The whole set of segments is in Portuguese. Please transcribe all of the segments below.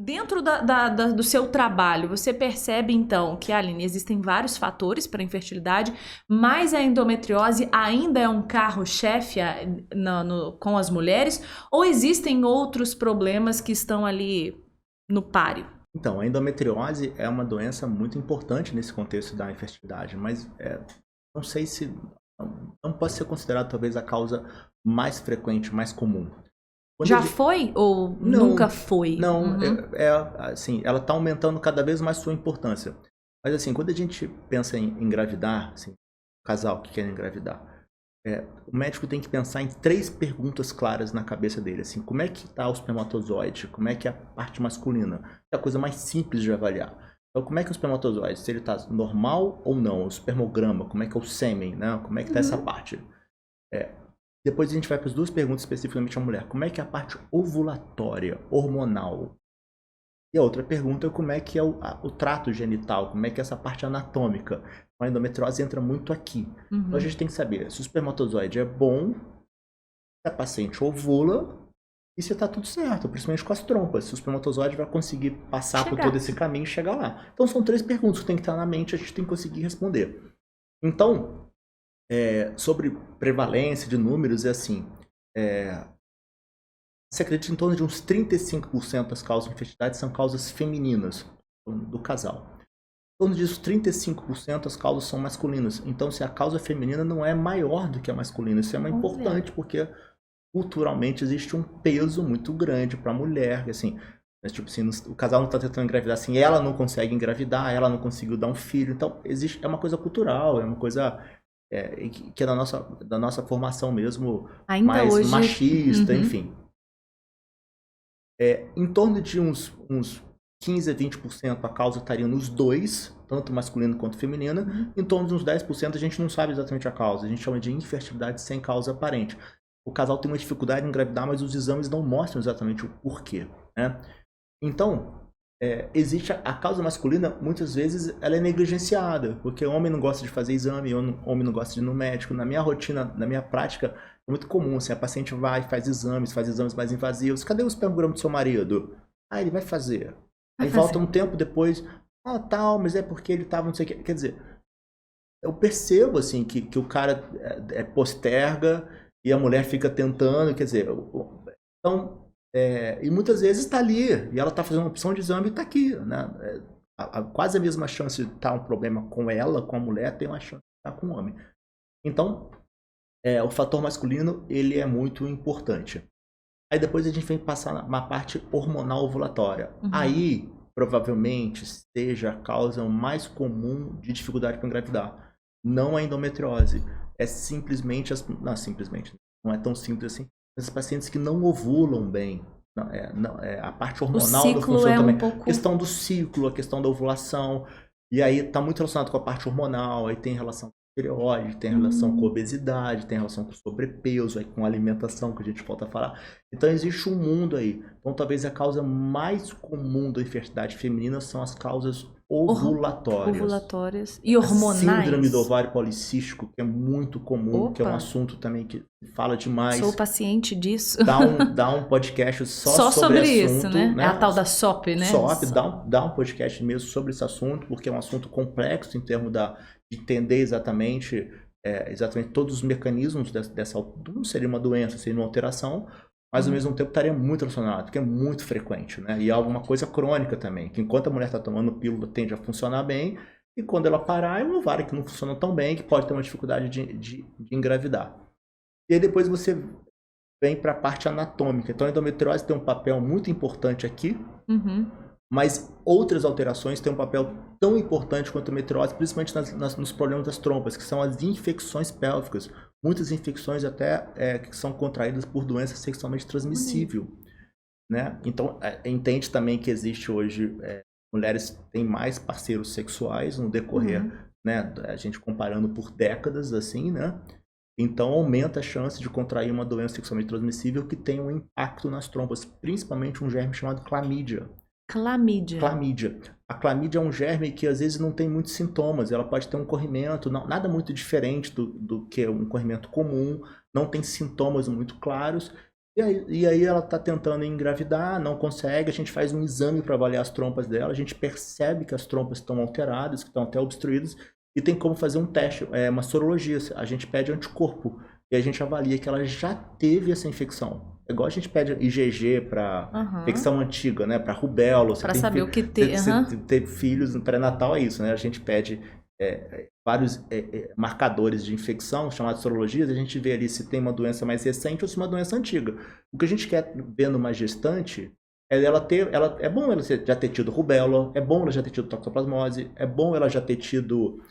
Dentro do seu trabalho, você percebe então que, Aline, existem vários fatores para a infertilidade, mas a endometriose ainda é um carro-chefe com as mulheres, ou existem outros problemas que estão ali no páreo? Então, a endometriose é uma doença muito importante nesse contexto da infertilidade, mas não sei se não pode ser considerada talvez a causa mais frequente, mais comum. Já foi ou nunca foi? Não, assim, ela está aumentando cada vez mais sua importância. Mas assim, quando a gente pensa em engravidar, assim, casal que quer engravidar, o médico tem que pensar em 3 perguntas claras na cabeça dele, assim, como é que está o espermatozoide, como é que é a parte masculina, é a coisa mais simples de avaliar. Então, como é que é o espermatozoide, se ele está normal ou não, o espermograma, como é que é o sêmen, né? Como é que está essa parte. Depois a gente vai para as 2 perguntas especificamente à mulher, como é que é a parte ovulatória, hormonal. E a outra pergunta é como é que é o trato genital, como é que é essa parte anatômica. A endometriose entra muito aqui. Então a gente tem que saber se o espermatozoide é bom, se a paciente ovula e se está tudo certo, principalmente com as trompas. Se o espermatozoide vai conseguir passar por todo esse caminho e chegar lá. Então são 3 perguntas que tem que estar na mente, a gente tem que conseguir responder. Então, sobre prevalência de números, é assim... se acredita em torno de uns 35% das causas de infertilidade são causas femininas do casal. Em torno disso, 35% as causas são masculinas. Então, se a causa feminina não é maior do que a masculina, isso é importante porque culturalmente existe um peso muito grande para a mulher. Assim, tipo assim, o casal não está tentando engravidar, assim, ela não consegue engravidar, ela não conseguiu dar um filho. Então, é uma coisa cultural, é uma coisa que é da nossa formação mesmo, ainda mais hoje... machista, enfim. Em torno de uns 15 a 20% a causa estaria nos 2, tanto masculino quanto feminina. Em torno de uns 10% a gente não sabe exatamente a causa. A gente chama de infertilidade sem causa aparente. O casal tem uma dificuldade em engravidar, mas os exames não mostram exatamente o porquê, né? Então, existe a causa masculina, muitas vezes ela é negligenciada, porque o homem não gosta de fazer exame, o homem não gosta de ir no médico. Na minha rotina, na minha prática, é muito comum, assim, a paciente vai, faz exames mais invasivos. Cadê o espermograma do seu marido? Ah, ele vai fazer. Aí volta um tempo depois, tal, mas é porque ele estava não sei o que. Quer dizer, eu percebo, assim, que o cara posterga e a mulher fica tentando, quer dizer, então... e muitas vezes está ali, e ela está fazendo uma opção de exame e está aqui, né? Quase a mesma chance de estar um problema com ela, com a mulher, tem uma chance de estar com o homem. Então, o fator masculino, ele é muito importante. Aí depois a gente vem passar na parte hormonal ovulatória. Aí, provavelmente, seja a causa mais comum de dificuldade para engravidar. Não a endometriose. É simplesmente... não é tão simples assim. As pacientes que não ovulam bem, a parte hormonal não funciona também. A questão do ciclo, a questão da ovulação, e aí está muito relacionado com a parte hormonal, aí tem relação com tireoide, tem relação com obesidade, tem relação com sobrepeso, aí com alimentação, que a gente volta a falar. Então existe um mundo aí. Então talvez a causa mais comum da infertilidade feminina são as causas ovulatórias e hormonais. A síndrome do ovário policístico, que é muito comum, que é um assunto também que fala demais. Sou paciente disso. Dá um podcast só sobre isso, assunto, né? É a tal da SOP, né? SOP, dá um podcast mesmo sobre esse assunto, porque é um assunto complexo em termos de entender exatamente todos os mecanismos dessa... Não seria uma doença, seria uma alteração, mas ao mesmo tempo estaria muito relacionado, porque é muito frequente, né? E é alguma coisa crônica também, que enquanto a mulher está tomando pílula tende a funcionar bem, e quando ela parar é um ovário que não funciona tão bem, que pode ter uma dificuldade de engravidar. E aí depois você vem para a parte anatômica. Então a endometriose tem um papel muito importante aqui, mas outras alterações têm um papel tão importante quanto a endometriose, principalmente nos problemas das trompas, que são as infecções pélvicas. Muitas infecções até que são contraídas por doença sexualmente transmissível, né? Então, entende também que existe hoje... mulheres têm mais parceiros sexuais no decorrer, né? A gente comparando por décadas, assim, né? Então, aumenta a chance de contrair uma doença sexualmente transmissível que tem um impacto nas trompas, principalmente um germe chamado clamídia. Clamídia. A clamídia é um germe que às vezes não tem muitos sintomas, ela pode ter um corrimento, nada muito diferente do que um corrimento comum, não tem sintomas muito claros, E aí ela está tentando engravidar, não consegue, a gente faz um exame para avaliar as trompas dela, a gente percebe que as trompas estão alteradas, que estão até obstruídas, e tem como fazer um teste, uma sorologia, a gente pede anticorpo, e a gente avalia que ela já teve essa infecção. É igual a gente pede IgG para infecção antiga, né, para rubéola. Para saber o que ter. Você ter filhos no pré-natal é isso, né, a gente pede vários marcadores de infecção, chamados sorologias, a gente vê ali se tem uma doença mais recente ou se uma doença antiga. O que a gente quer ver numa gestante é é bom ela já ter tido rubéola, é bom ela já ter tido toxoplasmose, é bom ela já ter tido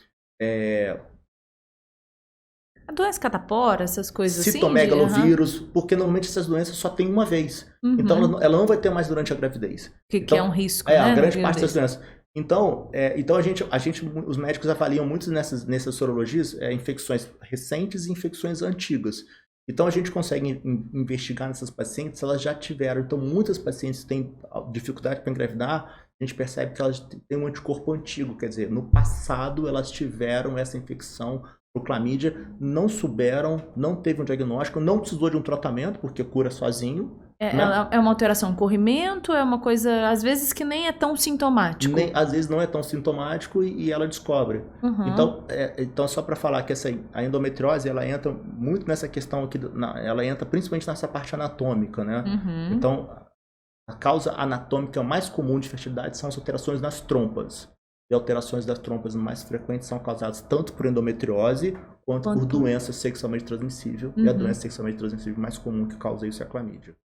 a doença catapora, essas coisas assim? Citomegalovírus, porque normalmente essas doenças só tem uma vez. Então ela não vai ter mais durante a gravidez. Que é um risco, né? A grande parte das doenças. Então os médicos avaliam muito nessas sorologias infecções recentes e infecções antigas. Então a gente consegue investigar nessas pacientes se elas já tiveram. Então muitas pacientes têm dificuldade para engravidar, a gente percebe que elas têm um anticorpo antigo, quer dizer, no passado elas tiveram essa infecção por clamídia, não souberam, não teve um diagnóstico, não precisou de um tratamento, porque cura sozinho. Né? É uma alteração, corrimento, é uma coisa, às vezes, que nem é tão sintomático. Às vezes não é tão sintomático e ela descobre. Então, só para falar que a endometriose, ela entra muito nessa questão aqui, ela entra principalmente nessa parte anatômica, né? Então, a causa anatômica mais comum de fertilidade são as alterações nas trompas. E alterações das trompas mais frequentes são causadas tanto por endometriose quanto por doença sexualmente transmissível. E a doença sexualmente transmissível mais comum que causa isso é a clamídia.